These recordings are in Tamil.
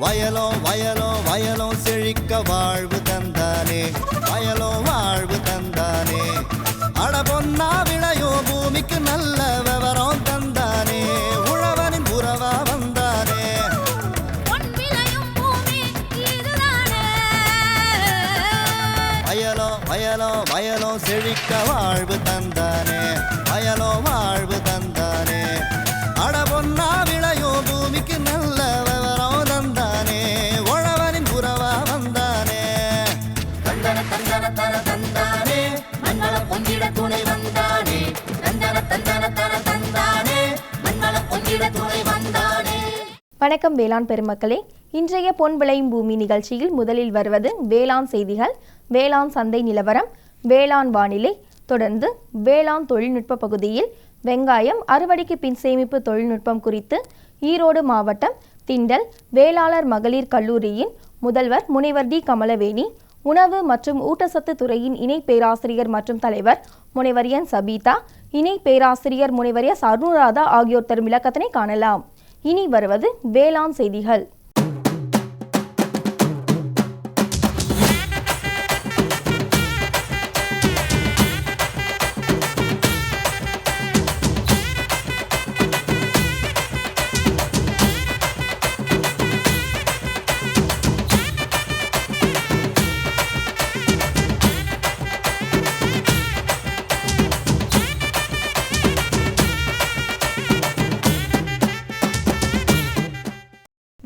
வயலோ வயலோ வயலோ செழிக்க வாழ்வு தந்தானே, வயலோ வாழ்வு தந்தானே. அட பொன்னா விளையோ பூமிக்கு நல்ல விவரம் தந்தானே, உழவனின் உறவா வந்தானே. வயலோ வயலோ வயலோ செழிக்க வாழ்வு தந்தானே, வயலோ வாழ்வு தந்தானே. அட பொன்னா விளையோ பூமிக்கு நல்ல விவரம் தந்தானே, உழவனின் உறவா வந்தானே. தந்தன தந்தன தர தந்தானே, மண்வள பொங்கிட துணை வந்தானே. தந்தன தந்தன தர தந்தானே, மண்வள பொங்கிட துணை வந்தானே. வணக்கம் வேளாண் பெருமக்களே, இன்றைய பொன் விளையும் பூமி நிகழ்ச்சியில் முதலில் வருவது வேளாண் செய்திகள், வேளாண் சந்தை நிலவரம், வேளாண் வானிலை, தொடர்ந்து வேளாண் தொழில்நுட்ப பகுதியில் வெங்காயம் அறுவடைக்கு பின் சேமிப்பு தொழில்நுட்பம் குறித்து ஈரோடு மாவட்டம் திண்டல் வேளாளர் மகளிர் கல்லூரியின் முதல்வர் முனைவர் டி கமலவேணி, உணவு மற்றும் ஊட்டச்சத்து துறையின் இணை பேராசிரியர் மற்றும் தலைவர் முனைவர் என் சபீதா, இணை பேராசிரியர் முனைவர் எஸ் அருணுராதா ஆகியோர் தரும் விளக்கத்தினை காணலாம். இனி வருவது வேளாண் செய்திகள்.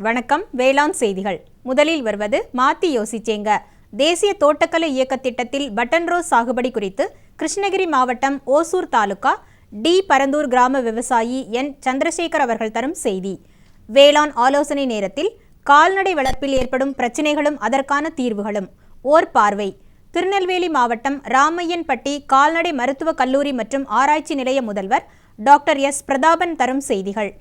வணக்கம். வேளாண் செய்திகள். முதலில் வருவது மாத்தி யோசிச்சேங்க. தேசிய தோட்டக்கலை இயக்க திட்டத்தில் பட்டன் ரோஸ் சாகுபடி குறித்து கிருஷ்ணகிரி மாவட்டம் ஓசூர் தாலுகா டி பரந்தூர் கிராம விவசாயி என் சந்திரசேகர் அவர்கள் தரும் செய்தி. வேளாண் ஆலோசனை நேரத்தில் கால்நடை வளர்ப்பில் ஏற்படும் பிரச்சினைகளும் அதற்கான தீர்வுகளும் ஓர் பார்வை. திருநெல்வேலி மாவட்டம் ராமையன்பட்டி கால்நடை மருத்துவக் கல்லூரி மற்றும் ஆராய்ச்சி நிலைய முதல்வர் டாக்டர் எஸ் பிரதாபன் தரும் செய்திகள்.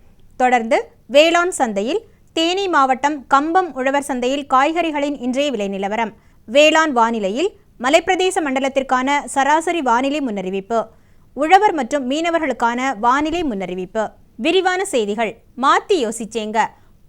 தொடர்ந்து வேளாண் சந்தையில் தேனி மாவட்டம் கம்பம் உழவர் சந்தையில் காய்கறிகளின் இன்றைய விலை நிலவரம், வேளாண் வானிலையில் மலைப்பிரதேச மண்டலத்திற்கான சராசரி வானிலை முன்னறிவிப்பு, உழவர் மற்றும் மீனவர்களுக்கான வானிலை முன்னறிவிப்பு. விரிவான செய்திகள். மாத்தி யோசிச்சேங்க.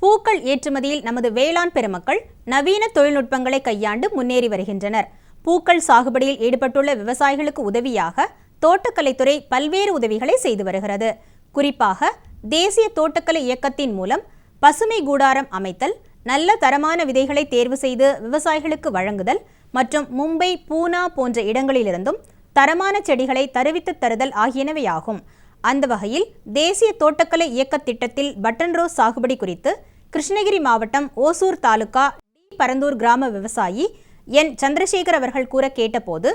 பூக்கள் ஏற்றுமதியில் நமது வேளாண் பெருமக்கள் நவீன தொழில்நுட்பங்களை கையாண்டு முன்னேறி வருகின்றனர். பூக்கள் சாகுபடியில் ஈடுபட்டுள்ள விவசாயிகளுக்கு உதவியாக தோட்டக்கலைத்துறை பல்வேறு உதவிகளை செய்து வருகிறது. குறிப்பாக தேசிய தோட்டக்கலை இயக்கத்தின் மூலம் பசுமை கூடாரம் அமைத்தல், நல்ல தரமான விதைகளை தேர்வு செய்து விவசாயிகளுக்கு வழங்குதல் மற்றும் மும்பை, பூனா போன்ற இடங்களிலிருந்தும் தரமான செடிகளை தருவித்து தருதல் ஆகியனவையாகும். அந்த வகையில் தேசிய தோட்டக்கலை இயக்க திட்டத்தில் பட்டன் ரோஸ் சாகுபடி குறித்து கிருஷ்ணகிரி மாவட்டம் ஓசூர் தாலுகா டி பரந்தூர் கிராம விவசாயி என் சந்திரசேகர் அவர்கள் கூற கேட்டபோது,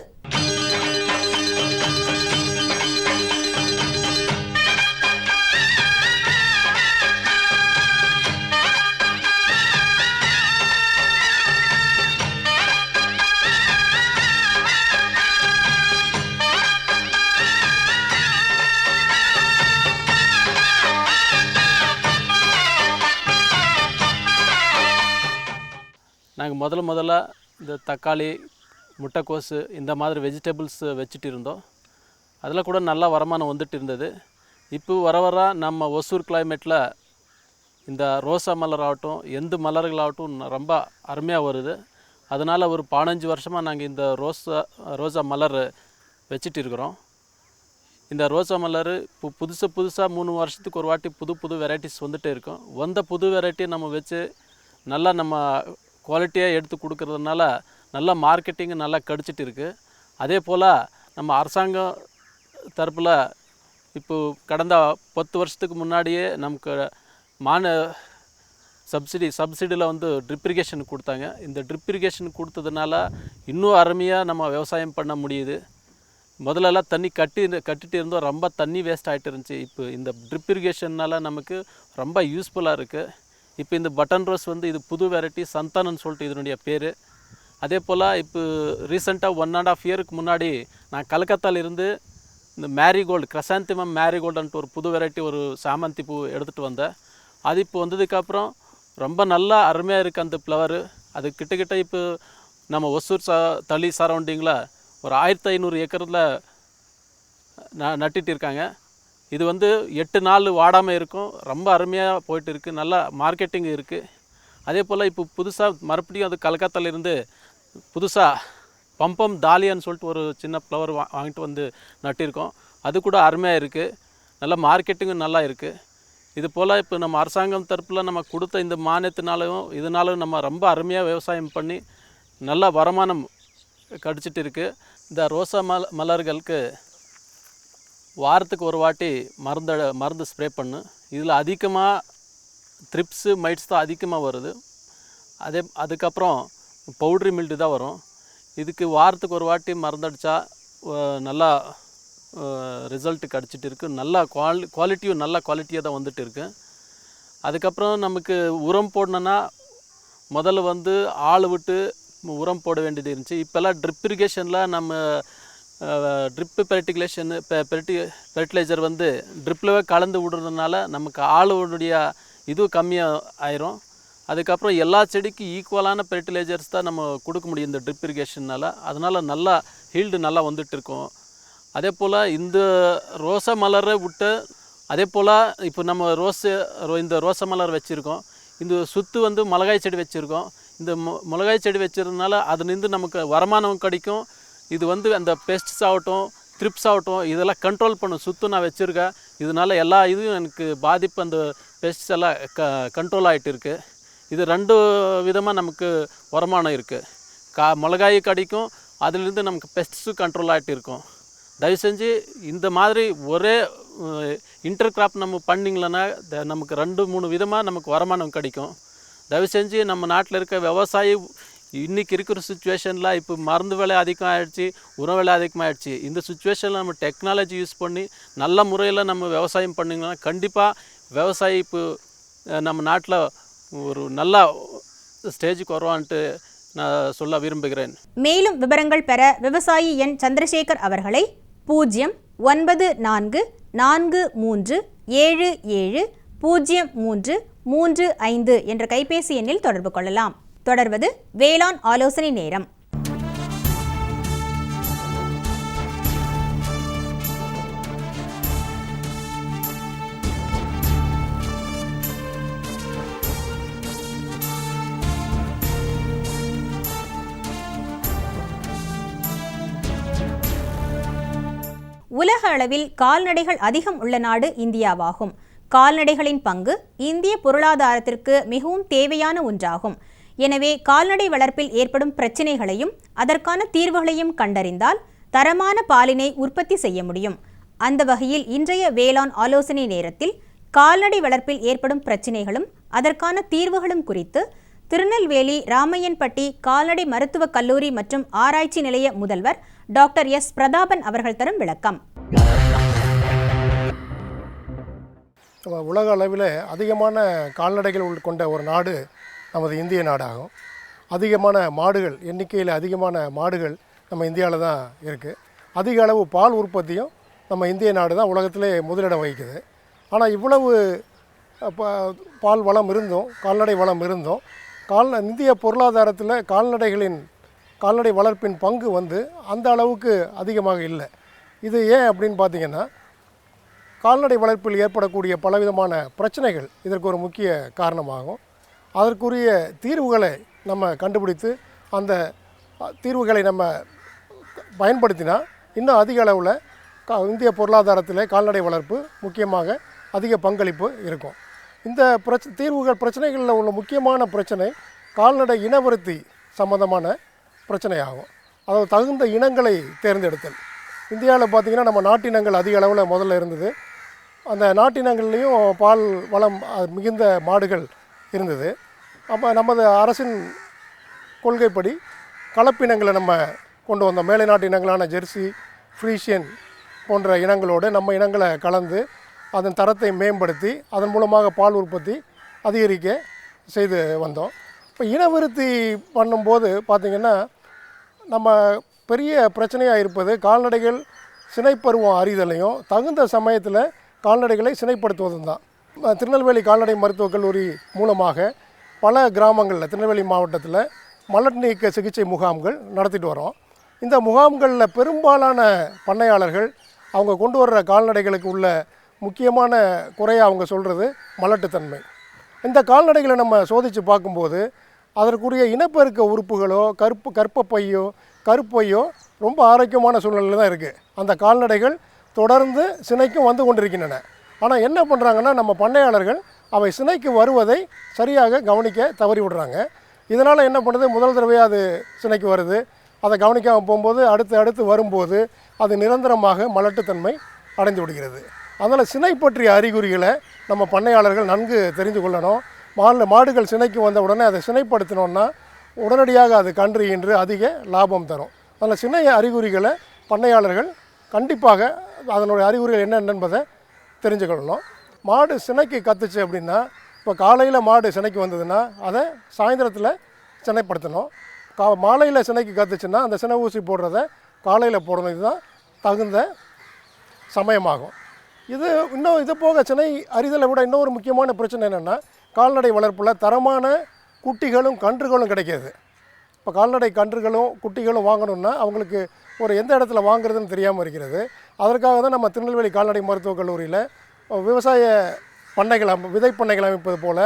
நாங்கள் முதல்ல இந்த தக்காளி, முட்டைக்கோசு இந்த மாதிரி வெஜிடபிள்ஸ் வச்சுட்டு இருந்தோம். அதில் கூட நல்லா வருமானம் வந்துட்டு இருந்தது. இப்போ வர நம்ம ஒசூர் கிளைமேட்டில் இந்த ரோசா மலர் ஆகட்டும், எந்த மலர்களாகட்டும் ரொம்ப அருமையாக வருது. அதனால் ஒரு 15 வருஷமாக நாங்கள் இந்த ரோசா மலர் வச்சுட்டு இருக்கிறோம். இந்த ரோசா மலர் இப்போ புதுசாக 3 வருஷத்துக்கு ஒரு வாட்டி புது வெரைட்டிஸ் வந்துகிட்டே இருக்கும். புது வெரைட்டி நம்ம வச்சு நல்லா நம்ம குவாலிட்டியாக எடுத்து கொடுக்கறதுனால நல்லா மார்க்கெட்டிங்கு நல்லா கிடச்சிட்டு இருக்குது. அதே போல் நம்ம அரசாங்கம் தரப்பில் இப்போது கடந்த 10 வருஷத்துக்கு முன்னாடியே நமக்கு சப்சிடியில் ட்ரிப் இரிகேஷன் கொடுத்தாங்க. இந்த ட்ரிப் இரிகேஷன் கொடுத்ததுனால இன்னும் அருமையாக நம்ம விவசாயம் பண்ண முடியுது. முதல்லலாம் தண்ணி கட்டிட்டு இருந்தோம், ரொம்ப தண்ணி வேஸ்ட் ஆகிட்டு இருந்துச்சு. இப்போ இந்த ட்ரிப் இரிகேஷன்னால் நமக்கு ரொம்ப யூஸ்ஃபுல்லாக இருக்குது. இப்போ இந்த பட்டன் ரோஸ் இது புது வெரைட்டி சந்தானன்னு சொல்லிட்டு இதனுடைய பேர். அதே போல் இப்போ ரீசெண்டாக 1.5 இயருக்கு முன்னாடி நான் கல்கத்தாவிலிருந்து இந்த மேரிகோல்டு, கிரசாந்திமம் மேரிகோல்டுன்ட்டு ஒரு புது வெரைட்டி ஒரு சாமந்தி பூ எடுத்துகிட்டு வந்தேன். அது இப்போ வந்ததுக்கப்புறம் ரொம்ப நல்லா அருமையாக இருக்குது அந்த ஃப்ளவரு. அது கிட்டக்கிட்ட இப்போ நம்ம ஒசூர் தளி சரௌண்டிங்கில் ஒரு 1500 ஏக்கரில் நட்டுட்டு இருக்காங்க. இது 8 நாள் வாடாமல் இருக்கும். ரொம்ப அருமையாக போயிட்டு இருக்குது. நல்லா மார்க்கெட்டிங் இருக்குது. அதே போல் இப்போ புதுசாக மறுபடியும் அது கல்கத்தாலேருந்து புதுசாக பம்பம் தாலியான்னு சொல்லிட்டு ஒரு சின்ன ஃப்ளவர் வாங்கிட்டு வந்து நட்டிருக்கோம். அது கூட அருமையாக இருக்குது, நல்லா மார்க்கெட்டிங்கும் நல்லா இருக்குது. இது போல் இப்போ நம்ம அரசாங்கம் தரப்பில் நம்ம கொடுத்த இந்த மானியத்தினாலும் இதனாலும் நம்ம ரொம்ப அருமையாக விவசாயம் பண்ணி நல்லா வருமானம் கிடச்சிட்டு இருக்குது. இந்த ரோசா மலர்களுக்கு வாரத்துக்கு ஒரு வாட்டி மருந்து ஸ்ப்ரே பண்ணு. இதில் அதிகமாக த்ரிப்ஸு மைட்ஸ் தான் அதிகமாக வருது. அதுக்கப்புறம் பவுட்ரி மில்டு தான் வரும். இதுக்கு வாரத்துக்கு ஒரு வாட்டி மருந்தடித்தா நல்லா ரிசல்ட் கிடச்சிட்டு இருக்குது. நல்லா குவாலிட்டியும் நல்ல குவாலிட்டியாக தான் வந்துட்டு இருக்குது. அதுக்கப்புறம் நமக்கு உரம் போடணுன்னா முதல்ல வந்து ஆள் விட்டு உரம் போட வேண்டியது இருந்துச்சு. இப்போல்லாம் ட்ரிப் இரிகேஷனில் நம்ம ட்ரிப்பு ஃபெர்டிலைசர் வந்து ட்ரிப்பில் கலந்து விடுறதுனால நமக்கு ஆளுடைய இது கம்மியாக ஆயிரும். அதுக்கப்புறம் எல்லா செடிக்கும் ஈக்குவலான ஃபெர்டிலைசர்ஸ் தான் நம்ம கொடுக்க முடியும் இந்த ட்ரிப் இரிகேஷனால். அதனால் நல்லா ஹீல்டு நல்லா வந்துட்டுருக்கோம். அதே போல் இந்த ரோசா மலரை விட்டு அதே போல் இப்போ நம்ம இந்த ரோசா மலர் வச்சுருக்கோம். இந்த சுற்று வந்து மிளகாய் செடி வச்சுருக்கோம். இந்த மிளகாய் செடி வச்சுருந்தனால அதுலேருந்து நமக்கு வருமானம் கிடைக்கும். இது வந்து அந்த பெஸ்ட்ஸ் ஆகட்டும் த்ரிப்ஸ் ஆகட்டும் இதெல்லாம் கண்ட்ரோல் பண்ணும். சுற்று நான் வச்சுருக்கேன். இதனால் எல்லா இதுவும் எனக்கு பாதிப்பு அந்த பெஸ்ட்ஸ் எல்லாம் கண்ட்ரோல் ஆகிட்டு இருக்குது. இது 2 விதமாக நமக்கு வருமானம் இருக்குது. மிளகாய் கிடைக்கும், அதிலிருந்து நமக்கு பெஸ்ட்ஸு கண்ட்ரோல் ஆகிட்டு இருக்கும். தயவு செஞ்சு இந்த மாதிரி ஒரே இன்டர் கிராப் நம்ம பண்ணிங்களன்னா நமக்கு 2-3 விதமாக நமக்கு வருமானம் கிடைக்கும். தயவு செஞ்சு நம்ம நாட்டில் இருக்க விவசாயி இன்றைக்கி இருக்கிற சுச்சுவேஷனில் இப்போ மருந்து விலை அதிகமாகிடுச்சு, உரம் விலை அதிகமாகிடுச்சு. இந்த சுச்சுவேஷனில் நம்ம டெக்னாலஜி யூஸ் பண்ணி நல்ல முறையில் நம்ம விவசாயம் பண்ணிங்கன்னா கண்டிப்பாக விவசாயி இப்போ நம்ம நாட்டில் ஒரு நல்ல ஸ்டேஜுக்கு வருவான்ட்டு நான் சொல்ல விரும்புகிறேன். மேலும் விவரங்கள் பெற விவசாயி என் சந்திரசேகர் அவர்களை 09443770335 என்ற கைபேசி எண்ணில் தொடர்பு கொள்ளலாம். தொடர்வது வேளாண் ஆலோசனை நேரம். உலக அளவில் கால்நடைகள் அதிகம் உள்ள நாடு இந்தியாவாகும். கால்நடைகளின் பங்கு இந்திய பொருளாதாரத்திற்கு மிகவும் தேவையான ஒன்றாகும். எனவே கால்நடை வளர்ப்பில் ஏற்படும் பிரச்சினைகளையும் அதற்கான தீர்வுகளையும் கண்டறிந்தால் தரமான பாலினை உற்பத்தி செய்ய முடியும். அந்த வகையில் இன்றைய வேளாண் ஆலோசனை நேரத்தில் கால்நடை வளர்ப்பில் ஏற்படும் பிரச்சினைகளும் அதற்கான தீர்வுகளும் குறித்து திருநெல்வேலி ராமையன்பட்டி கால்நடை மருத்துவக் கல்லூரி மற்றும் ஆராய்ச்சி நிலைய முதல்வர் டாக்டர் எஸ். பிரதாபன் அவர்கள் தரும் விளக்கம். உலக அளவில் அதிகமான கால்நடைகள் கொண்ட ஒரு நாடு நமது இந்திய நாடாகும். அதிகமான மாடுகள் எண்ணிக்கையில் அதிகமான மாடுகள் நம்ம இந்தியாவில் தான் இருக்குது. அதிக அளவு பால் உற்பத்தியும் நம்ம இந்திய நாடு தான் உலகத்திலே முதலிடம் வகிக்குது. ஆனால் இவ்வளவு பால் வளம் இருந்தும் கால்நடை வளம் இருந்தும் இந்திய பொருளாதாரத்தில் கால்நடை வளர்ப்பின் பங்கு வந்து அந்த அளவுக்கு அதிகமாக இல்லை. இது ஏன் அப்படின்னு பார்த்திங்கன்னா கால்நடை வளர்ப்பில் ஏற்படக்கூடிய பலவிதமான பிரச்சனைகள் இதற்கு ஒரு முக்கிய காரணமாகும். அதற்குரிய தீர்வுகளை நம்ம கண்டுபிடித்து அந்த தீர்வுகளை நம்ம பயன்படுத்தினா இன்னும் அதிக அளவில் இந்திய பொருளாதாரத்தில் கால்நடை வளர்ப்பு முக்கியமாக அதிக பங்களிப்பு இருக்கும். இந்த பிரச்சனைகளில் உள்ள முக்கியமான பிரச்சனை கால்நடை இனவருத்தி சம்பந்தமான பிரச்சனையாகும். அதாவது தகுந்த இனங்களை தேர்ந்தெடுத்தல். இந்தியாவில் பார்த்திங்கன்னா நம்ம நாட்டினங்கள் அதிக அளவில் முதல்ல இருந்தது. அந்த நாட்டினங்கள்லேயும் பால் வளம் மிகுந்த மாடுகள் இருந்தது. அப்போ நமது அரசின் கொள்கைப்படி கலப்பினங்களை நம்ம கொண்டு வந்தோம். மேலை நாட்டு இனங்களான ஜெர்சி, ஃப்ரீஷியன் போன்ற இனங்களோடு நம்ம இனங்களை கலந்து அதன் தரத்தை மேம்படுத்தி அதன் மூலமாக பால் உற்பத்தி அதிகரிக்க செய்து வந்தோம். இப்போ இனவிருத்தி பண்ணும்போது பார்த்திங்கன்னா நம்ம பெரிய பிரச்சனையாக இருப்பது கால்நடைகள் சினைப்பருவம் அறிதலையும் தகுந்த சமயத்தில் கால்நடைகளை சினைப்படுத்துவதும் தான். திருநெல்வேலி கால்நடை மருத்துவக் கல்லூரி மூலமாக பல கிராமங்களில் திருநெல்வேலி மாவட்டத்தில் மலட் நீக்க சிகிச்சை முகாம்கள் நடத்திட்டு வரோம். இந்த முகாம்களில் பெரும்பாலான பண்ணையாளர்கள் அவங்க கொண்டு வர்ற கால்நடைகளுக்கு உள்ள முக்கியமான குறையாக அவங்க சொல்கிறது மலட்டுத்தன்மை. இந்த கால்நடைகளை நம்ம சோதித்து பார்க்கும்போது அதற்குரிய இனப்பெருக்க உறுப்புகளோ கற்பப்பையோ கருப்பையோ ரொம்ப ஆரோக்கியமான சூழ்நிலையில் தான் இருக்குது. அந்த கால்நடைகள் தொடர்ந்து சினைக்கும் வந்து கொண்டிருக்கின்றன. ஆனால் என்ன பண்ணுறாங்கன்னா நம்ம பண்ணையாளர்கள் அவை சினைக்கு வருவதை சரியாக கவனிக்க தவறி விடுறாங்க. இதனால் என்ன பண்ணுது, முதல் தடவையாக அது சினைக்கு வருது, அதை கவனிக்காமல் போகும்போது அடுத்து வரும்போது அது நிரந்தரமாக மலட்டுத்தன்மை அடைந்து விடுகிறது. அதனால் சினை பற்றிய அறிகுறிகளை நம்ம பண்ணையாளர்கள் நன்கு தெரிந்து கொள்ளணும். மாடுகள் சினைக்கு வந்த உடனே அதை சினைப்படுத்தினோன்னா உடனடியாக அது கன்று ஈன்று அதிக லாபம் தரும். அதனால் சினை அறிகுறிகளை பண்ணையாளர்கள் கண்டிப்பாக அதனுடைய அறிகுறிகள் என்னென்ன என்பதை தெரிஞ்சுக்கொள்ளணும். மாடு சினைக்கு கத்துச்சு அப்படின்னா, இப்போ காலையில் மாடு சினைக்கு வந்ததுன்னா அதை சாயந்தரத்தில் சினைப்படுத்தணும். மாலையில் சினைக்கு கத்துச்சுன்னா அந்த சினை ஊசி போடுறத காலையில் போடணும். இதுதான் தகுந்த சமயமாகும். இது போக சினை அறிதலை விட இன்னொரு முக்கியமான பிரச்சனை என்னென்னா, கால்நடை வளர்ப்பில் தரமான குட்டிகளும் கன்றுகளும் கிடைக்கிது. இப்போ கால்நடை கன்றுகளும் குட்டிகளும் வாங்கணுன்னா அவங்களுக்கு ஒரு எந்த இடத்துல வாங்குறதுன்னு தெரியாமல் இருக்கிறது. அதற்காக தான் நம்ம திருநெல்வேலி கால்நடை மருத்துவக் கல்லூரியில் விவசாய பண்ணைகள் விதை பண்ணைகள் அமைப்பது போல்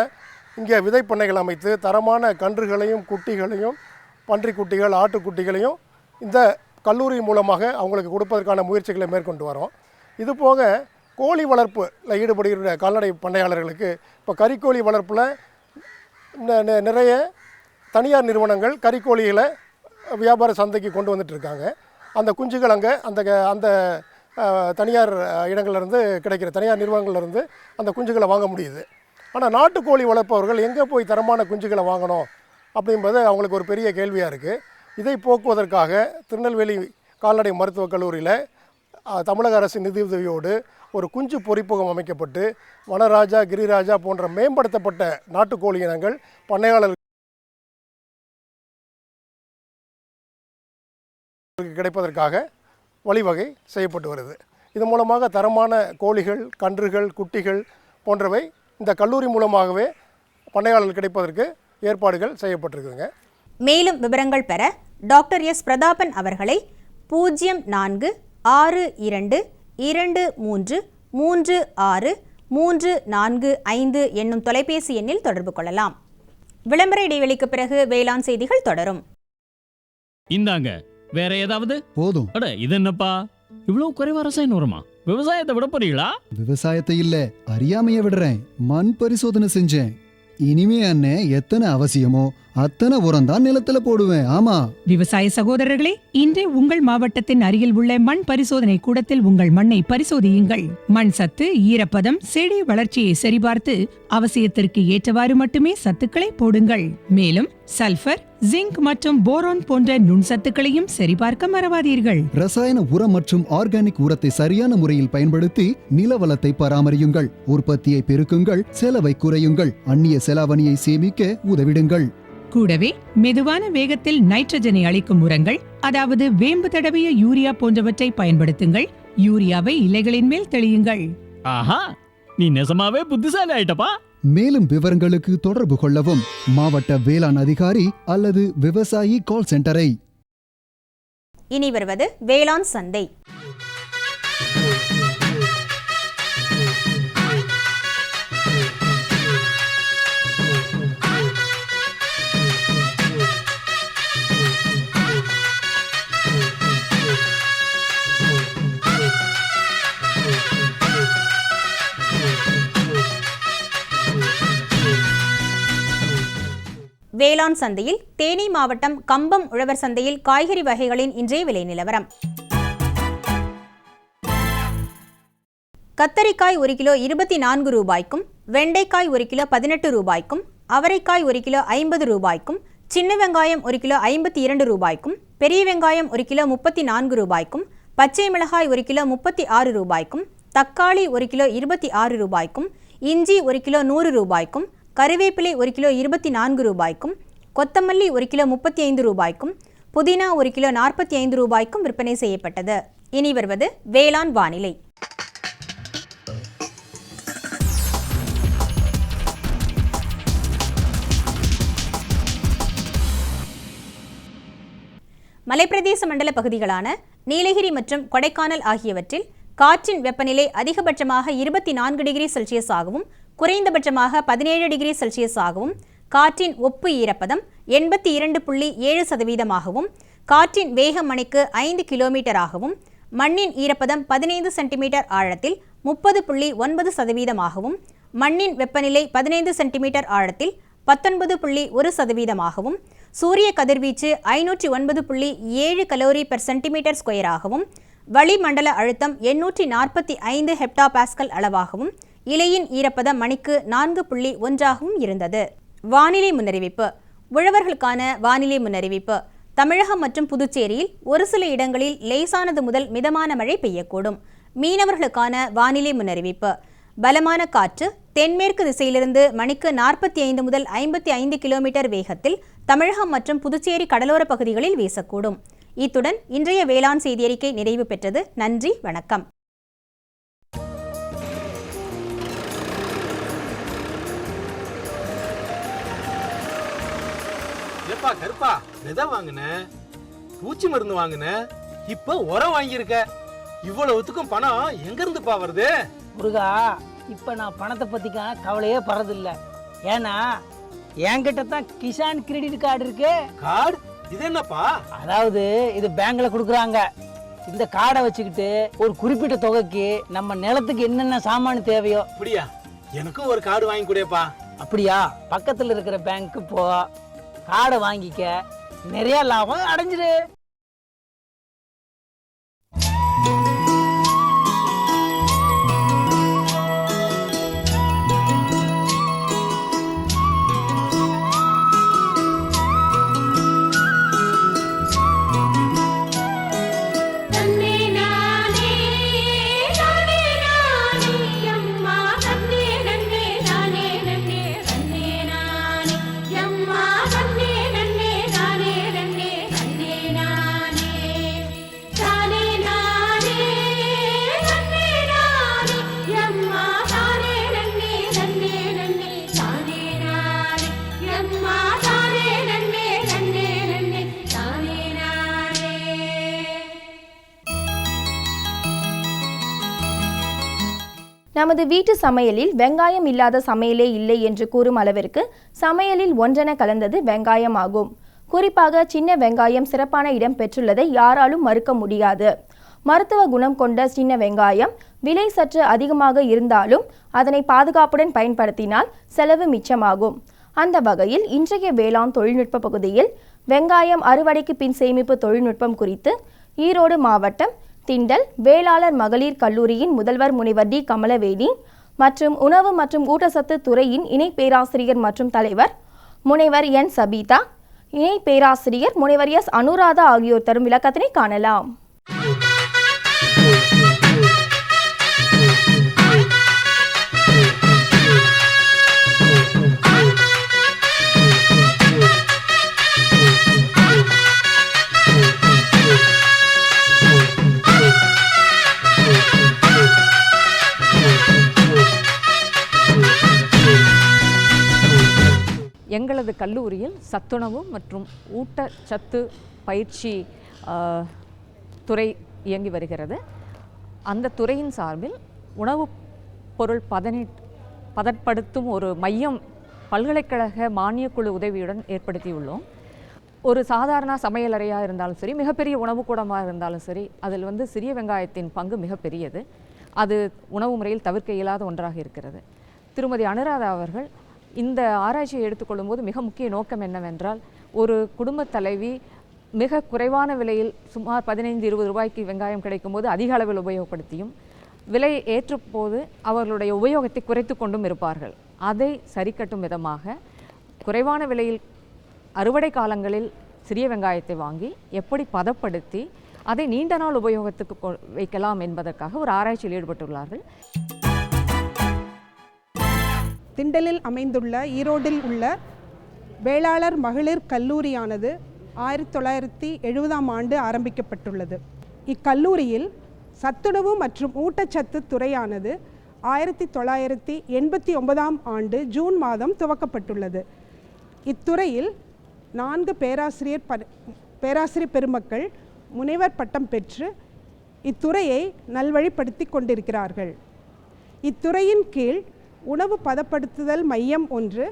இங்கே விதை பண்ணைகள் அமைத்து தரமான கன்றுகளையும் குட்டிகளையும் பன்றிக்குட்டிகள் ஆட்டுக்குட்டிகளையும் இந்த கல்லூரி மூலமாக அவங்களுக்கு கொடுப்பதற்கான முயற்சிகளை மேற்கொண்டு வரோம். இது போக கோழி வளர்ப்பில் ஈடுபடுகிற கால்நடை பண்ணையாளர்களுக்கு இப்போ கறிக்கோழி வளர்ப்பில் நிறைய தனியார் நிறுவனங்கள் கறிக்கோழிகளை வியாபார சந்தைக்கு கொண்டு வந்துட்டுருக்காங்க. அந்த குஞ்சுகள் அங்கே அந்த தனியார் இடங்கள்லேருந்து கிடைக்கிற தனியார் நிறுவனங்கள்லேருந்து அந்த குஞ்சுகளை வாங்க முடியுது. ஆனால் நாட்டுக்கோழி வளர்ப்பவர்கள் எங்கே போய் தரமான குஞ்சுகளை வாங்கணும் அப்படின்பது அவங்களுக்கு ஒரு பெரிய கேள்வியாக இருக்குது. இதை போக்குவதற்காக திருநெல்வேலி கால்நடை மருத்துவக் கல்லூரியில் தமிழக அரசின் நிதியுதவியோடு ஒரு குஞ்சு பொறிப்பகம் அமைக்கப்பட்டு வனராஜா, கிரிராஜா போன்ற மேம்படுத்தப்பட்ட நாட்டுக்கோழி இனங்கள் பண்ணையாளர்களுக்கு கிடைப்பதற்காக வழிவகை செய்யப்பட்டு வருது. இது மூலமாக தரமான கோழிகள், கன்றுகள், குட்டிகள் போன்றவை இந்த கல்லூரி மூலமாகவே பண்ணையாளர்கள் கிடைப்பதற்கு ஏற்பாடுகள் செய்யப்பட்டிருக்குங்க. மேலும் விவரங்கள் பெற டாக்டர் எஸ் பிரதாபன் அவர்களை 0462233634 என்னும் தொலைபேசி எண்ணில் தொடர்பு கொள்ளலாம். விளம்பர இடைவெளிக்கு பிறகு வேளாண் செய்திகள் தொடரும். இந்தாங்க வேற ஏதாவது போதும். அட இது என்னப்பா இவ்வளவு குறைவா ரசாயனம் வருமா? விவசாயத்தை விட போறீங்களா? விவசாயத்தை இல்ல, அறியாமைய விடுறேன். மண் பரிசோதனை செஞ்சேன். இனிமே அண்ணே எத்தனை அவசியமோ அத்தனை உரம் தான் நிலத்துல போடுவேன். ஆமா விவசாய சகோதரர்களே, இன்றே உங்கள் மாவட்டத்தின் அருகில் உள்ள மண் பரிசோதனை கூடத்தில் உங்கள் மண்ணை பரிசோதியுங்கள். மண் சத்து, ஈரப்பதம், செடி வளர்ச்சியை சரிபார்த்து அவசியத்திற்கு ஏற்றவாறு மட்டுமே சத்துக்களை போடுங்கள். மேலும் சல்பர், ஜிங்க் மற்றும் போரான் போன்ற நுண்சத்துக்களையும் சரிபார்க்க மறவாதீர்கள். ரசாயன உரம் மற்றும் ஆர்கானிக் உரத்தை சரியான முறையில் பயன்படுத்தி நில வளத்தை பராமரியுங்கள். உற்பத்தியை பெருக்குங்கள், செலவை குறையுங்கள், அந்நிய செலாவணியை சேமிக்க உதவிடுங்கள். கூடவே மெதுவான வேகத்தில் நைட்ரஜனை அளிக்கும் உரங்கள், அதாவது வேம்பு தடவிய யூரியா போன்றவற்றை பயன்படுத்துங்கள். யூரியாவை இலைகளின் மேல் தெளியுங்கள். ஆஹா, நீ நெசமாவே புத்திசாலி ஆயிட்டப்பா. மேலும் விவரங்களுக்கு தொடர்பு கொள்ளவும் மாவட்ட வேளாண் அதிகாரி அல்லது விவசாயி கால் சென்டரை. இனி வருவது வேளாண் சந்தை. வேளாண் சந்தையில் தேனி மாவட்டம் கம்பம் உழவர் சந்தையில் காய்கறி வகைகளின் இன்றைய விலை நிலவரம். கத்தரிக்காய் 1 கிலோ 24 ரூபாய்க்கும், வெண்டைக்காய் 1 கிலோ 18 ரூபாய்க்கும், அவரைக்காய் 1 கிலோ 50 ரூபாய்க்கும், சின்ன வெங்காயம் 1 கிலோ 52 ரூபாய்க்கும், பெரிய வெங்காயம் 1 கிலோ 34 ரூபாய்க்கும், பச்சை மிளகாய் 1 கிலோ 36 ரூபாய்க்கும், தக்காளி 1 கிலோ 26 ரூபாய்க்கும், இஞ்சி 1 கிலோ 100 ரூபாய்க்கும், கறிவேப்பிலை 1 கிலோ 24 ரூபாய்க்கும், கொத்தமல்லி 1 கிலோ 35 ரூபாய்க்கும், புதினா 1 கிலோ 45 ரூபாய்க்கும் விற்பனை செய்யப்பட்டது. இனி வருவது வேளாண் வானிலை. மலைப்பிரதேச மண்டல பகுதிகளான நீலகிரி மற்றும் கொடைக்கானல் ஆகியவற்றில் காற்றின் வெப்பநிலை அதிகபட்சமாக 24 டிகிரி செல்சியஸ் ஆகவும் குறைந்தபட்சமாக 17 டிகிரி செல்சியஸ் ஆகவும், காற்றின் ஒப்பு ஈரப்பதம் 82.7%ஆகவும், காற்றின் வேகம் மணிக்கு 5 கிலோமீட்டராகவும், மண்ணின் ஈரப்பதம் 15 சென்டிமீட்டர் ஆழத்தில் 30.9%ஆகவும், மண்ணின் வெப்பநிலை 15 சென்டிமீட்டர் ஆழத்தில் 19.1%ஆகவும், சூரிய கதிர்வீச்சு 509.7 கலோரி பெர் சென்டிமீட்டர் ஸ்கொயராகவும், வளிமண்டல அழுத்தம் 845 ஹெப்டா பாஸ்கல் அளவாகவும், இலையின் ஈரப்பதம் மணிக்கு 4.1ஆகவும் இருந்தது. வானிலை முன்னறிவிப்பு. உழவர்களுக்கான வானிலை முன்னறிவிப்பு. தமிழகம் மற்றும் புதுச்சேரியில் ஒரு சில இடங்களில் லேசானது முதல் மிதமான மழை பெய்யக்கூடும். மீனவர்களுக்கான வானிலை முன்னறிவிப்பு. பலமான காற்று தென்மேற்கு திசையிலிருந்து மணிக்கு 45 முதல் 55 கிலோமீட்டர் வேகத்தில் தமிழகம் மற்றும் புதுச்சேரி கடலோர பகுதிகளில் வீசக்கூடும். இத்துடன் இன்றைய வேளாண் செய்தியறிக்கை நிறைவு பெற்றது. நன்றி, வணக்கம். கருப்பா, விதை வாங்கின, பூச்சி மருந்து வாங்கின, இப்ப உரம் வாங்கியிருக்க. இவ்வளவுத்துக்கும் பணம் எங்க இருந்துப்பா வருது? முருகா, இப்ப நான் பணத்தை பத்திக்க கவலையே படுறதில்ல. ஏன்னா என்கிட்ட தான் கிசான் கிரெடிட் கார்டு இருக்கு. கார்டு? இது என்னப்பா? அதாவது இது பேங்க்ல கொடுக்குறாங்க. இந்த கார்டை வச்சுக்கிட்டு ஒரு குறிப்பிட்ட தொகைக்கு நம்ம நிலத்துக்கு என்னென்ன சாமான் தேவையோ. அப்படியா? எனக்கும் ஒரு கார்டு வாங்கி கொடுப்பா. அப்படியா? பக்கத்துல இருக்கிற பேங்க்கு போ, கார்டை வாங்கிக்க, நிறைய லாபம் அடைஞ்சிரு. நமது வீட்டு சமையலில் வெங்காயம் இல்லாத சமையலே இல்லை என்று கூறும் அளவிற்கு சமையலில் ஒன்றென கலந்தது வெங்காயம் ஆகும். குறிப்பாக சின்ன வெங்காயம் சிறப்பான இடம் பெற்றுள்ளதை யாராலும் மறுக்க முடியாது. மருத்துவ குணம் கொண்ட சின்ன வெங்காயம் விலை சற்று அதிகமாக இருந்தாலும் அதனை பாதுகாப்புடன் பயன்படுத்தினால் செலவு மிச்சமாகும். அந்த வகையில் இன்றைய வேளாண் தொழில்நுட்ப பகுதியில் வெங்காயம் அறுவடைக்கு பின் சேமிப்பு தொழில்நுட்பம் குறித்து ஈரோடு மாவட்டம் திண்டல் வேளாளர் மகளிர் கல்லூரியின் முதல்வர் முனைவர் டி கமலவேணி மற்றும் உணவு மற்றும் ஊட்டச்சத்து துறையின் இணை பேராசிரியர் மற்றும் தலைவர் முனைவர் என் சபீதா, இணை பேராசிரியர் முனைவர் எஸ் அனுராதா ஆகியோர் தரும் விளக்கத்தினை காணலாம். எங்களது கல்லூரியில் சத்துணவு மற்றும் ஊட்டச்சத்து பயிற்சி துறை இயங்கி வருகிறது. அந்த துறையின் சார்பில் உணவுப் பொருள் பதப்படுத்தும் ஒரு மையம் பல்கலைக்கழக மானியக்குழு உதவியுடன் ஏற்படுத்தியுள்ளோம். ஒரு சாதாரண சமையலறையாக இருந்தாலும் சரி, மிகப்பெரிய உணவுக்கூடமாக இருந்தாலும் சரி, அதில் சிறிய வெங்காயத்தின் பங்கு மிகப்பெரியது. அது உணவு முறையில் தவிர்க்க இயலாத ஒன்றாக இருக்கிறது. திருமதி அனுராதா அவர்கள் இந்த ஆராய்ச்சியை எடுத்துக்கொள்ளும் போது மிக முக்கிய நோக்கம் என்னவென்றால், ஒரு குடும்ப தலைவி மிக குறைவான விலையில் சுமார் 15-20 ரூபாய்க்கு வெங்காயம் கிடைக்கும்போது அதிக அளவில் உபயோகப்படுத்தியும், விலை ஏற்ற போது அவர்களுடைய உபயோகத்தை குறைத்து கொண்டும் இருப்பார்கள். அதை சரிக்கட்டும் விதமாக குறைவான விலையில் அறுவடை காலங்களில் சிறிய வெங்காயத்தை வாங்கி எப்படி பதப்படுத்தி அதை நீண்ட நாள் உபயோகத்துக்கு வைக்கலாம் என்பதற்காக ஒரு ஆராய்ச்சியில் ஈடுபட்டுள்ளார்கள். திண்டலில் அமைந்துள்ள ஈரோடில் உள்ள வேளாளர் மகளிர் கல்லூரியானது 1970ஆம் ஆண்டு ஆரம்பிக்கப்பட்டுள்ளது. இக்கல்லூரியில் சத்துணவு மற்றும் ஊட்டச்சத்து துறையானது 1989ஆம் ஆண்டு ஜூன் மாதம் துவக்கப்பட்டுள்ளது. இத்துறையில் 4 பேராசிரியர் பெருமக்கள் முனைவர் பட்டம் பெற்று இத்துறையை நல்வழிப்படுத்தி கொண்டிருக்கிறார்கள். இத்துறையின் கீழ் உணவு பதப்படுத்துதல் மையம் ஒன்று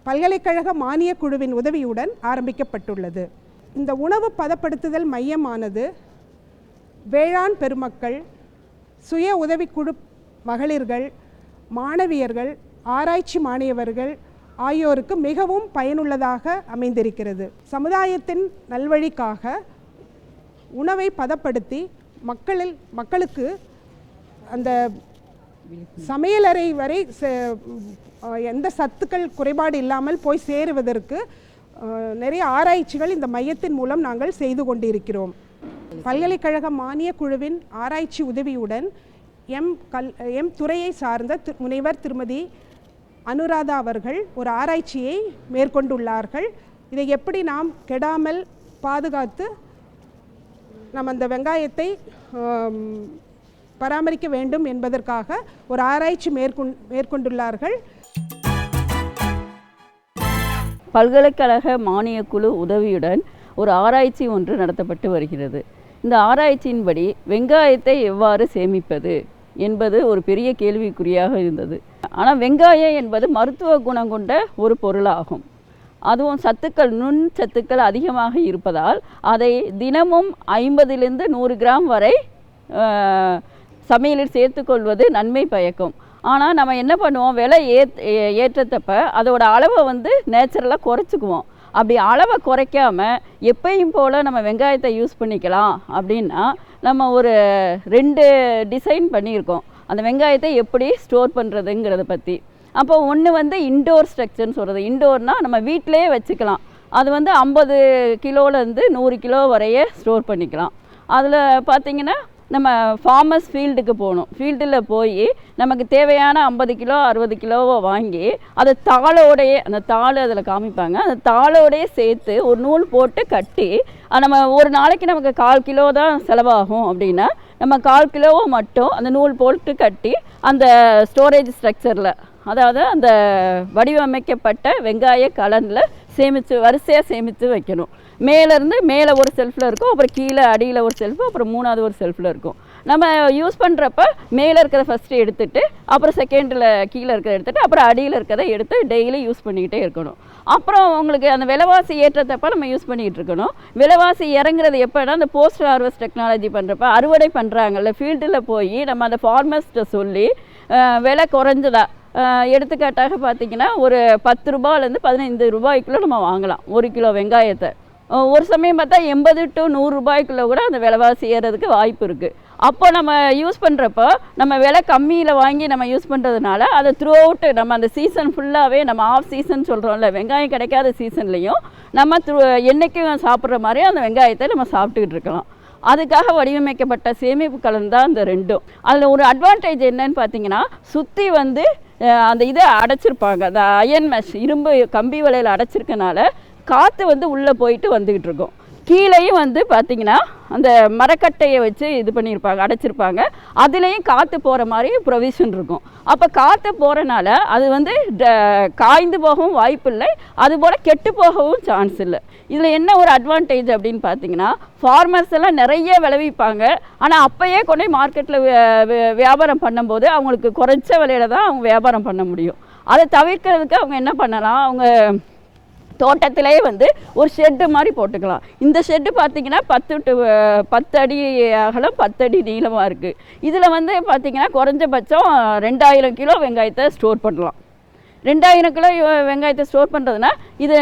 பல்கலைக்கழக மானியக் குழுவின் உதவியுடன் ஆரம்பிக்கப்பட்டுள்ளது. இந்த உணவு பதப்படுத்துதல் மையமானது வேளாண் பெருமக்கள், சுய உதவிக்குழு மகளிர்கள், மாணவியர்கள், ஆராய்ச்சி மாணவர்கள் ஆகியோருக்கு மிகவும் பயனுள்ளதாக அமைந்திருக்கிறது. சமுதாயத்தின் நல்வழிக்காக உணவை பதப்படுத்தி மக்களுக்கு அந்த சமையலறை வரை எந்த சத்துக்கள் குறைபாடு இல்லாமல் போய் சேருவதற்கு நிறைய ஆராய்ச்சிகள் இந்த மையத்தின் மூலம் நாங்கள் செய்து கொண்டிருக்கிறோம். பல்கலைக்கழக மானியக் குழுவின் ஆராய்ச்சி உதவியுடன் எம் துறையை சார்ந்த முனைவர் திருமதி அனுராதா அவர்கள் ஒரு ஆராய்ச்சியை மேற்கொண்டுள்ளார்கள். இதை எப்படி நாம் கெடாமல் பாதுகாத்து நம்ம அந்த வெங்காயத்தை பராமரிக்க வேண்டும் என்பதற்காக ஒரு ஆராய்ச்சி மேற்கொண்டுள்ளார்கள். பல்கலைக்கழக மானியக்குழு உதவியுடன் ஒரு ஆராய்ச்சி ஒன்று நடத்தப்பட்டு வருகிறது. இந்த ஆராய்ச்சியின்படி வெங்காயத்தை எவ்வாறு சேமிப்பது என்பது ஒரு பெரிய கேள்விக்குறியாக இருந்தது. ஆனால் வெங்காயம் என்பது மருத்துவ குணம் கொண்ட ஒரு பொருளாகும். அதுவும் சத்துக்கள், நுண் சத்துக்கள் அதிகமாக இருப்பதால் அதை தினமும் 50லிருந்து 100 கிராம் வரை சமையலில் சேர்த்துக்கொள்வது நன்மை பயக்கும். ஆனால் நம்ம என்ன பண்ணுவோம், விலை ஏற்றத்தப்ப அதோட அளவை நேச்சுரலாக குறைச்சிக்குவோம். அப்படி அளவை குறைக்காமல் எப்பயும் போல் நம்ம வெங்காயத்தை யூஸ் பண்ணிக்கலாம் அப்படின்னா நம்ம ஒரு 2 டிசைன் பண்ணியிருக்கோம் அந்த வெங்காயத்தை எப்படி ஸ்டோர் பண்ணுறதுங்கிறத பற்றி. அப்போ ஒன்று இன்டோர் ஸ்ட்ரக்சர்னு சொல்கிறது. இன்டோர்னால் நம்ம வீட்டிலே வச்சுக்கலாம். அது 50 கிலோலேருந்து 100 கிலோ வரைய ஸ்டோர் பண்ணிக்கலாம். அதில் பார்த்திங்கன்னா நம்ம ஃபார்மர்ஸ் ஃபீல்டுக்கு போகணும். ஃபீல்டில் போய் நமக்கு தேவையான 50 கிலோ 60 கிலோவை வாங்கி அதை தாளோடையே, அந்த தாள் அதில் காமிப்பாங்க, அந்த தாளோடையே சேர்த்து ஒரு நூல் போட்டு கட்டி, நம்ம ஒரு நாளைக்கு நமக்கு 1/4 கிலோ தான் செலவாகும் அப்படின்னா நம்ம 1/4 கிலோவை மட்டும் அந்த நூல் போட்டு கட்டி அந்த ஸ்டோரேஜ் ஸ்ட்ரக்சரில், அதாவது அந்த வடிவமைக்கப்பட்ட வெங்காய கலனில் வரிசையாக சேமித்து வைக்கணும். மேலே ஒரு செல்ஃபில் இருக்கும், அப்புறம் கீழே அடியில் ஒரு செல்ஃபு, அப்புறம் 3வது ஒரு செல்ஃபில் இருக்கும். நம்ம யூஸ் பண்ணுறப்ப மேலே இருக்கிறத ஃபஸ்ட்டு எடுத்துகிட்டு அப்புறம் செகண்டில் கீழே இருக்கிறத எடுத்துகிட்டு அப்புறம் அடியில் இருக்கிறத எடுத்து டெய்லி யூஸ் பண்ணிக்கிட்டே இருக்கணும். அப்புறம் உங்களுக்கு அந்த விலைவாசி ஏற்றத்தப்ப நம்ம யூஸ் பண்ணிகிட்டு இருக்கணும். விலைவாசி இறங்குறது எப்போனா அந்த போஸ்ட் ஹார்வெஸ்ட் டெக்னாலஜி பண்ணுறப்ப அறுவடை பண்ணுறாங்கல்ல, ஃபீல்டில் போய் நம்ம அந்த ஃபார்மர்ஸ்ட்டை சொல்லி விலை குறைஞ்சதா, எடுத்துக்காட்டாக பார்த்திங்கன்னா ஒரு 10 ரூபாயிலேருந்து 15 ரூபாய்க்குள்ளே நம்ம வாங்கலாம் 1 கிலோ வெங்காயத்தை. ஒரு சமயம் பார்த்தா 80 to 100 ரூபாய்க்குள்ளே கூட அந்த விலைவாசி ஏறதுக்கு வாய்ப்பு இருக்குது. அப்போ நம்ம யூஸ் பண்ணுறப்போ நம்ம விலை கம்மியில் வாங்கி நம்ம யூஸ் பண்ணுறதுனால அதை த்ரூ அவுட்டு நம்ம அந்த சீசன் ஃபுல்லாகவே நம்ம ஆஃப் சீசன் சொல்கிறோம்ல, வெங்காயம் கிடைக்காத சீசன்லேயும் நம்ம என்றைக்கும் சாப்பிட்ற மாதிரி அந்த வெங்காயத்தை நம்ம சாப்பிட்டுக்கிட்டு இருக்கலாம். அதுக்காக வடிவமைக்கப்பட்ட சேமிப்பு கலன் தான் இந்த ரெண்டும். அதில் ஒரு அட்வான்டேஜ் என்னன்னு பார்த்தீங்கன்னா, சுற்றி அந்த இதை அடைச்சிருப்பாங்க, அந்த அயன் மெஷ் இரும்பு கம்பி வலையில் அடைச்சிருக்கனால காற்று உள்ளே போயிட்டு வந்துக்கிட்டு இருக்கும். கீழேயும் பார்த்திங்கன்னா அந்த மரக்கட்டையை வச்சு இது பண்ணியிருப்பாங்க, அடைச்சிருப்பாங்க. அதுலேயும் காற்று போகிற மாதிரி ப்ரொவிஷன் இருக்கும். அப்போ காற்று போகிறனால அது காய்ந்து போகவும் வாய்ப்பு இல்லை, அதுபோல் கெட்டு போகவும் சான்ஸ் இல்லை. இதில் என்ன ஒரு அட்வான்டேஜ் அப்படின்னு பார்த்தீங்கன்னா, ஃபார்மர்ஸ் எல்லாம் நிறைய விளைவிப்பாங்க. ஆனால் அப்போயே கொண்டு மார்க்கெட்டில் வியாபாரம் பண்ணும்போது அவங்களுக்கு குறைச்ச விலையில தான் அவங்க வியாபாரம் பண்ண முடியும். அதை தவிர்க்கிறதுக்கு அவங்க என்ன பண்ணலாம், அவங்க தோட்டத்திலே ஒரு ஷெட்டு மாதிரி போட்டுக்கலாம். இந்த ஷெட்டு பார்த்திங்கன்னா 10 அடி அகலம் 10 அடி நீளமாக இருக்குது. இதில் பார்த்திங்கன்னா குறைஞ்சபட்சம் 2000 கிலோ வெங்காயத்தை ஸ்டோர் பண்ணலாம். 2000 கிலோ வெங்காயத்தை ஸ்டோர் பண்ணுறதுனா இது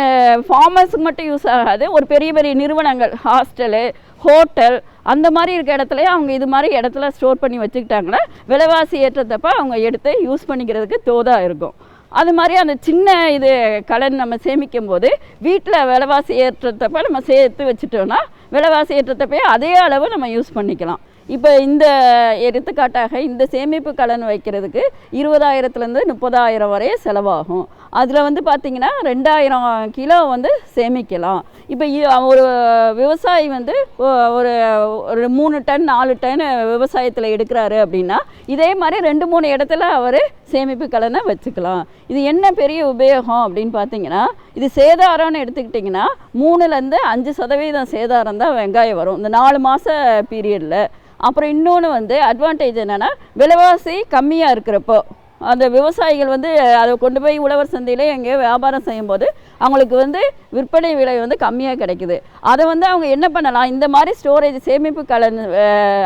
ஃபார்மர்ஸுக்கு மட்டும் யூஸ் ஆகாது. ஒரு பெரிய பெரிய நிறுவனங்கள், ஹாஸ்டலு, ஹோட்டல் அந்த மாதிரி இருக்க இடத்துலையே அவங்க இது மாதிரி இடத்துல ஸ்டோர் பண்ணி வச்சுக்கிட்டாங்கன்னா விலைவாசி ஏற்றத்தப்போ அவங்க எடுத்து யூஸ் பண்ணிக்கிறதுக்கு தோதாக இருக்கும். அது மாதிரி அந்த சின்ன இது கலன் நம்ம சேமிக்கும் போது வீட்டில் விலைவாசி ஏற்றத்தப்ப நம்ம சேர்த்து வச்சுட்டோன்னா விலைவாசி ஏற்றத்தப்பே அதே அளவு நம்ம யூஸ் பண்ணிக்கலாம். இப்போ இந்த எடுத்துக்காட்டாக இந்த சேமிப்பு கலன் வைக்கிறதுக்கு 20,000லேருந்து 30,000 வரை செலவாகும். அதில் பார்த்திங்கன்னா 2000 கிலோ சேமிக்கலாம். இப்போ ஒரு விவசாயி ஒரு 3 டன் 4 டன் விவசாயத்தில் எடுக்கிறாரு அப்படின்னா இதே மாதிரி 2-3 இடத்துல அவர் சேமிப்பு கலனை வச்சுக்கலாம். இது என்ன பெரிய உபயோகம் அப்படின்னு பார்த்தீங்கன்னா, இது சேதாரம்னு எடுத்துக்கிட்டிங்கன்னா 3லேருந்து 5% சேதாரம் தான் வெங்காயம் வரும் இந்த 4 மாத பீரியடில். அப்புறம் இன்னொன்று அட்வான்டேஜ் என்னென்னா, விலைவாசி கம்மியாக இருக்கிறப்போ அந்த விவசாயிகள் வந்து அதை கொண்டு போய் உழவர் சந்தையில் எங்கேயோ வியாபாரம் செய்யும்போது அவங்களுக்கு வந்து விற்பனை விலை வந்து கம்மியாக கிடைக்குது. அதை வந்து அவங்க என்ன பண்ணலாம், இந்த மாதிரி ஸ்டோரேஜ் சேமிப்பு கலன்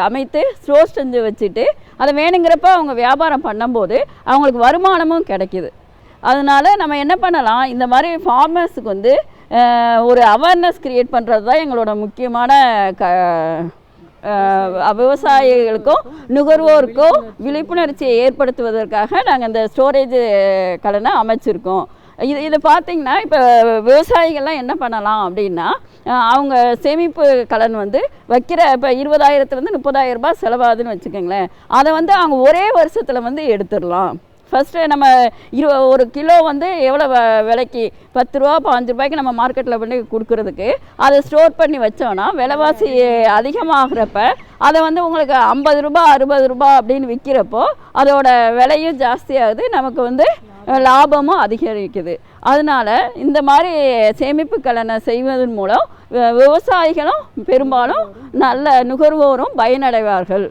அமைத்து ஸ்டோர் செஞ்சு வச்சுட்டு அதை வேணுங்கிறப்ப அவங்க வியாபாரம் பண்ணும்போது அவங்களுக்கு வருமானமும் கிடைக்குது. அதனால் நம்ம என்ன பண்ணலாம், இந்த மாதிரி ஃபார்மர்ஸுக்கு வந்து ஒரு அவேர்னஸ் க்ரியேட் பண்ணுறது தான் எங்களோட முக்கியமான விவசாயிகளுக்கும் நுகர்வோருக்கும் விழிப்புணர்ச்சியை ஏற்படுத்துவதற்காக நாங்கள் இந்த ஸ்டோரேஜ் கடனை அமைச்சிருக்கோம். இதை பார்த்திங்கன்னா இப்போ விவசாயிகள்லாம் என்ன பண்ணலாம் அப்படின்னா, அவங்க சேமிப்பு கடன் வந்து வைக்கிற இப்போ 20,000 30,000 ரூபாய் செலவாகுதுன்னு வச்சுக்கோங்களேன். அதை வந்து அவங்க ஒரே வருஷத்தில் வந்து எடுத்துடலாம். ஃபஸ்ட்டு நம்ம ஒரு கிலோ வந்து எவ்வளோ விலைக்கு 10 ரூபா 5 ரூபாய்க்கு நம்ம மார்க்கெட்டில் பண்ணி கொடுக்குறதுக்கு அதை ஸ்டோர் பண்ணி வச்சோன்னா விலைவாசி அதிகமாகிறப்ப அதை வந்து உங்களுக்கு 50 ரூபா 60 ரூபா அப்படின்னு விற்கிறப்போ அதோட விலையும் ஜாஸ்தியாகுது, நமக்கு வந்து லாபமும் அதிகரிக்குது. அதனால் இந்த மாதிரி சேமிப்பு கலனை செய்வதன் மூலம் விவசாயிகளும் பெரும்பாலும் நல்ல நுகர்வோரும் பயனடைவார்கள்.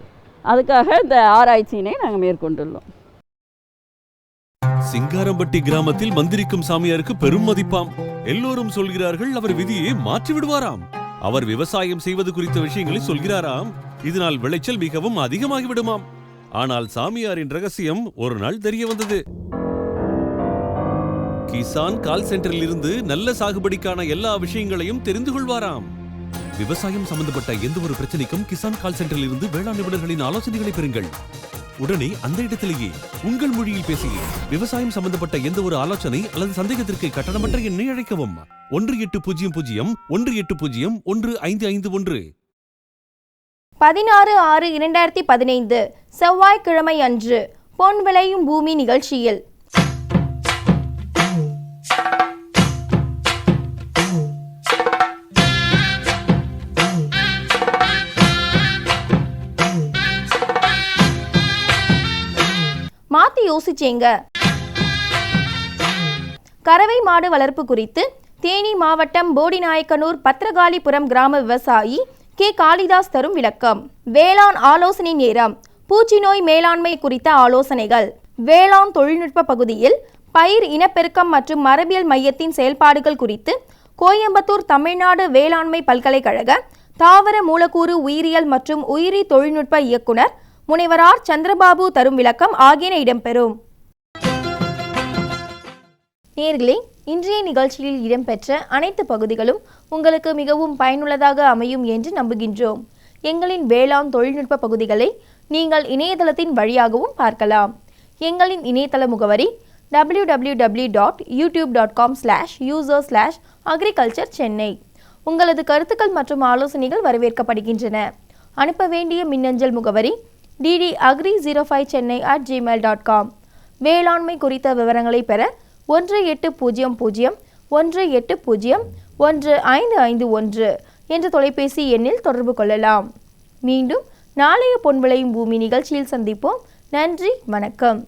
அதுக்காக இந்த ஆராய்ச்சியினை நாங்கள் மேற்கொண்டுள்ளோம். சிங்காரம்பட்டி கிராமத்தில் மந்திரிக்கும் சாமியாருக்கு பெரும் மதிப்பாம். எல்லோரும் சொல்கிறார்கள் அவர் விதியை மாற்றி விடுவாராம். அவர் விவசாயம் செய்வது குறித்த விஷயங்களை சொல்கிறாராம். இதனால் விளைச்சல் மிகவும் அதிகமாகிவிடுமாம். ஆனால் சாமியாரின் ரகசியம் ஒரு நாள் தெரிய வந்தது. கிசான் கால் சென்டரில் இருந்து நல்ல சாகுபடிக்கான எல்லா விஷயங்களையும் தெரிந்து கொள்வாராம். விவசாயம் சம்பந்தப்பட்ட எந்த ஒரு பிரச்சனைக்கும் கிசான் கால் சென்டரில் இருந்து வேளாண் நிபுணர்களின் ஆலோசனைகளை பெறுங்கள். உடனே அந்த இடத்திலேயே உங்கள் மொழியில் பேசி விவசாயம் சம்பந்தப்பட்ட எந்த ஒரு ஆலோசனை அல்லது சந்தேகத்திற்கு கட்டணமற்ற எண்ணை அழைக்கவும். 1800-150-1551. 16/6/2015 செவ்வாய்க்கிழமை அன்று பொன் விளையும் பூமி நிகழ்ச்சியில் மாத்தி யோசிச்சேங்க. கறவை மாடு வளர்ப்பு குறித்து தேனி மாவட்டம் போடிநாயக்கனூர் பத்திரகாளிபுரம் கிராம விவசாயி கே காளிதாஸ் தரும் விளக்கம். வேளாண் ஆலோசனை நேரம். பூச்சி நோய் மேலாண்மை குறித்த ஆலோசனைகள். வேளாண் தொழில்நுட்ப பகுதியில் பயிர் இனப்பெருக்கம் மற்றும் மரபியல் மையத்தின் செயல்பாடுகள் குறித்து கோயம்புத்தூர் தமிழ்நாடு வேளாண்மை பல்கலைக்கழக தாவர மூலக்கூறு உயிரியல் மற்றும் உயிரி தொழில்நுட்ப இயக்குனர் முனைவர் ஆர் சந்திரபாபு தரும் விளக்கம் ஆகியன இடம்பெறும். நேர்களே, இன்றைய நிகழ்ச்சியில் இடம்பெற்ற அனைத்து பகுதிகளும் உங்களுக்கு மிகவும் பயனுள்ளதாக அமையும் என்று நம்புகின்றோம். எங்களின் வேளாண் தொழில்நுட்ப பகுதிகளை நீங்கள் இணையதளத்தின் வழியாகவும் பார்க்கலாம். எங்களின் இணையதள முகவரி www.youtube.com/user/agriculture-chennai. உங்களது கருத்துக்கள் மற்றும் ஆலோசனைகள் வரவேற்கப்படுகின்றன. அனுப்ப வேண்டிய மின்னஞ்சல் முகவரி ddagri05chennai@gmail.com. வேளாண்மை குறித்த விவரங்களை பெற 1800-180-1551 என்ற தொலைபேசி எண்ணில் தொடர்பு கொள்ளலாம். மீண்டும் நாளைய பொன் விளையும் பூமி நிகழ்ச்சியில் சந்திப்போம். நன்றி, வணக்கம்.